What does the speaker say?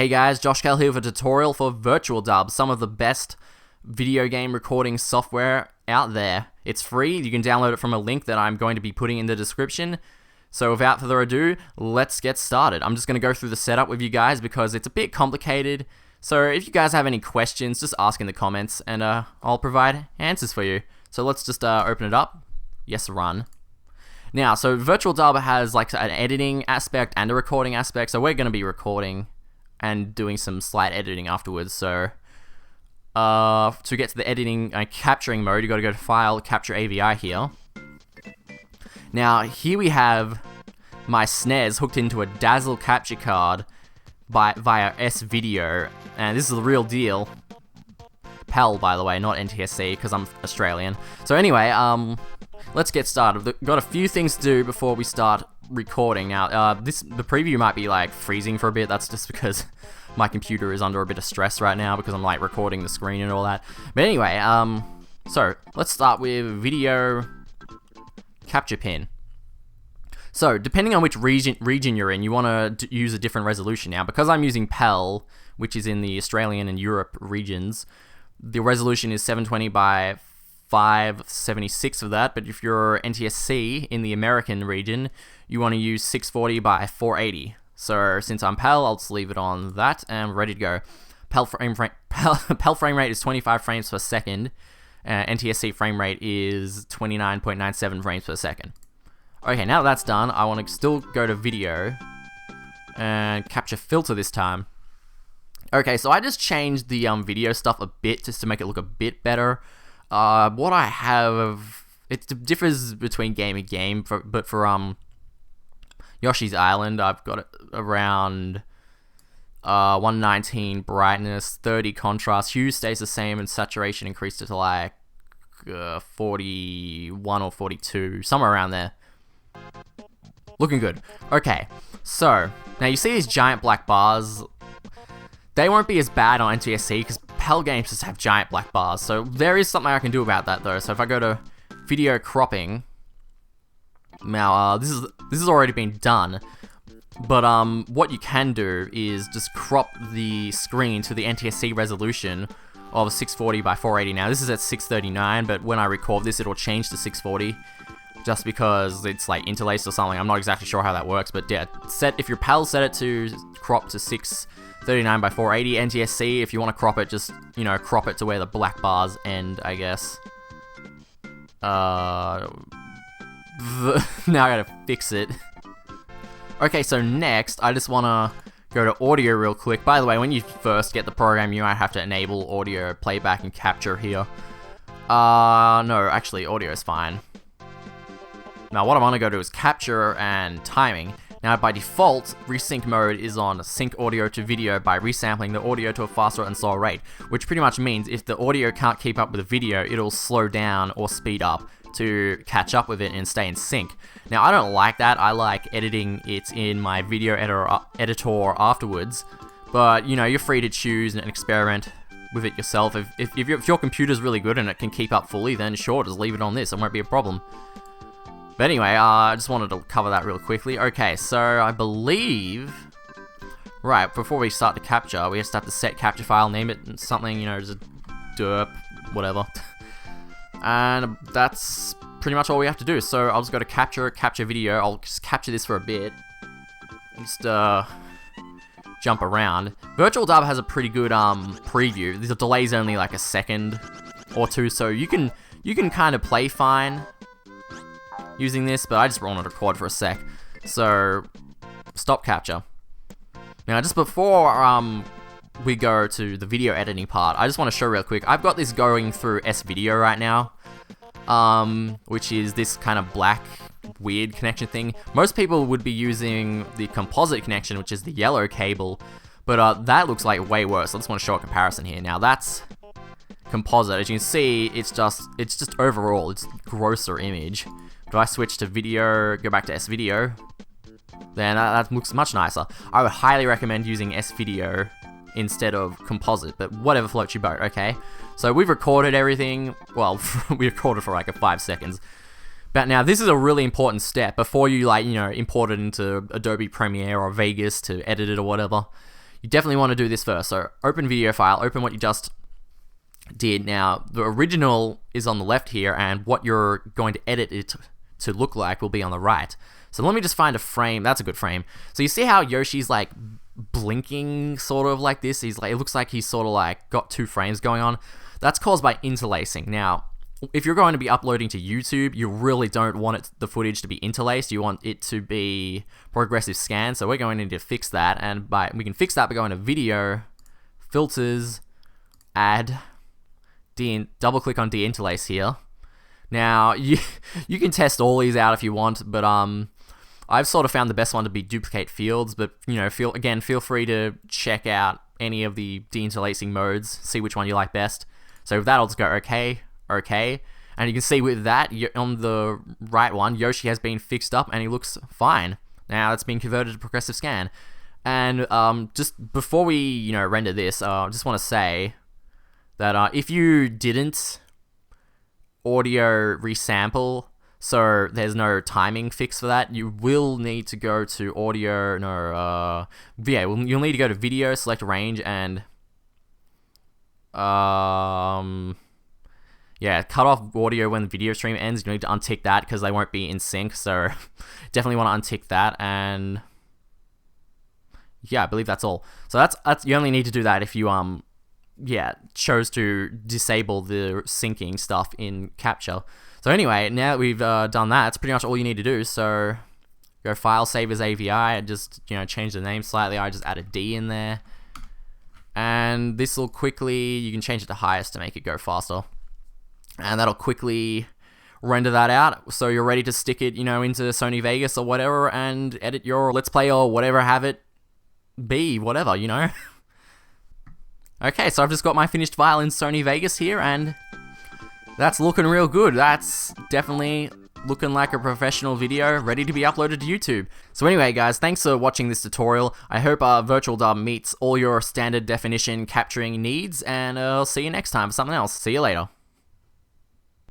Hey guys, Josh Kell here with a tutorial for VirtualDub, some of the best video game recording software out there. It's free, you can download it from a link that I'm going to be putting in the description. So without further ado, let's get started. I'm just going to go through the setup with you guys because it's a bit complicated. So if you guys have any questions, just ask in the comments and I'll provide answers for you. So let's just open it up. Yes, run. Now, so VirtualDub has like an editing aspect and a recording aspect. So we're going to be recording and doing some slight editing afterwards. So to get to the editing capturing mode, you got to go to File, Capture AVI here. Now here we have my snares hooked into a Dazzle capture card via S-Video, and this is the real deal. PAL, by the way, not NTSC, because I'm Australian. So anyway, let's get started. Got a few things to do before we start recording. Now, the preview might be like freezing for a bit. That's just because my computer is under a bit of stress right now because I'm like recording the screen and all that. But anyway, so let's start with video capture pin. So depending on which region you're in, you want to use a different resolution. Now, because I'm using PAL, which is in the Australian and Europe regions, the resolution is 720 by 576 of that, but if you're NTSC in the American region, you want to use 640 by 480. So since I'm PAL, I'll just leave it on that and we're ready to go. PAL frame rate is 25 frames per second. NTSC frame rate is 29.97 frames per second. Okay, now that that's done, I want to still go to video and capture filter this time. Okay, so I just changed the video stuff a bit just to make it look a bit better. What I have, it differs between game and game, but for Yoshi's Island, I've got it around 119 brightness, 30 contrast, hue stays the same, and saturation increased it to like 41 or 42, somewhere around there. Looking good. Okay, so now you see these giant black bars. They won't be as bad on NTSC because PAL games just have giant black bars. So there is something I can do about that though. So if I go to video cropping, now this has already been done. But what you can do is just crop the screen to the NTSC resolution of 640 by 480. Now this is at 639, but when I record this, it'll change to 640. Just because it's like interlaced or something. I'm not exactly sure how that works, but yeah, if your PAL set it to crop to 639 by 480. NTSC, if you want to crop it, just, you know, crop it to where the black bars end, I guess. Now I gotta fix it. Okay, so next, I just want to go to audio real quick. By the way, when you first get the program, you might have to enable audio playback and capture here. No, actually, audio is fine. Now what I want to go to is capture and timing. Now by default, resync mode is on sync audio to video by resampling the audio to a faster and slower rate, which pretty much means if the audio can't keep up with the video, it'll slow down or speed up to catch up with it and stay in sync. Now I don't like that, I like editing it in my video editor afterwards, but you know, you're free to choose and experiment with it yourself. If your computer's really good and it can keep up fully, then sure, just leave it on this, it won't be a problem. But anyway, I just wanted to cover that real quickly. Okay, so I believe... Right, before we start the capture, we just have to set capture file, name it something, you know, just derp, whatever. And that's pretty much all we have to do. So I'll just go to capture video. I'll just capture this for a bit. Just jump around. VirtualDub has a pretty good preview. The delay's only like a second or two, so you can kind of play fine using this, but I just want to record for a sec. So, stop capture. Now, just before we go to the video editing part, I just want to show real quick. I've got this going through S-Video right now, which is this kind of black, weird connection thing. Most people would be using the composite connection, which is the yellow cable, but that looks like way worse. I just want to show a comparison here. Now, that's composite. As you can see, it's just overall, it's grosser image. If I switch to video, go back to S-Video, then that looks much nicer. I would highly recommend using S-Video instead of composite, but whatever floats your boat, okay? So we've recorded everything, well, we recorded for like 5 seconds. But now this is a really important step before you import it into Adobe Premiere or Vegas to edit it or whatever. you definitely want to do this first. So open video file, open what you just did. Now, the original is on the left here, and what you're going to edit it to look like will be on the right. So let me just find a frame. That's a good frame. So you see how Yoshi's like blinking sort of like this? He's like, it looks like he's sort of like got 2 frames going on. That's caused by interlacing. Now, if you're going to be uploading to YouTube, you really don't want the footage to be interlaced. You want it to be progressive scan. So we're going to need to fix that, and we can fix that by going to Video, Filters, Add, double click on deinterlace here. Now you can test all these out if you want, but I've sort of found the best one to be duplicate fields. But you know, feel free to check out any of the deinterlacing modes, see which one you like best. So with that, I'll just go okay. And you can see with that, on the right one, Yoshi has been fixed up and he looks fine. Now it's been converted to progressive scan. And just before we render this, I just want to say that if you didn't audio resample, so there's no timing fix for that, you will need to go to audio, you'll need to go to video, select range, and cut off audio when the video stream ends. You need to untick that because they won't be in sync, so definitely want to untick that. And yeah, I believe that's all. So that's you only need to do that if you chose to disable the syncing stuff in Capture. So anyway, now that we've done that, that's pretty much all you need to do. So go File, Save as AVI, and just change the name slightly. I just add a D in there, and this will quickly, you can change it to highest to make it go faster, and that'll quickly render that out. So you're ready to stick it into Sony Vegas or whatever and edit your Let's Play or whatever, have it be whatever. Okay, so I've just got my finished file in Sony Vegas here, and that's looking real good. That's definitely looking like a professional video ready to be uploaded to YouTube. So anyway, guys, thanks for watching this tutorial. I hope VirtualDub meets all your standard definition capturing needs, and I'll see you next time for something else. See you later.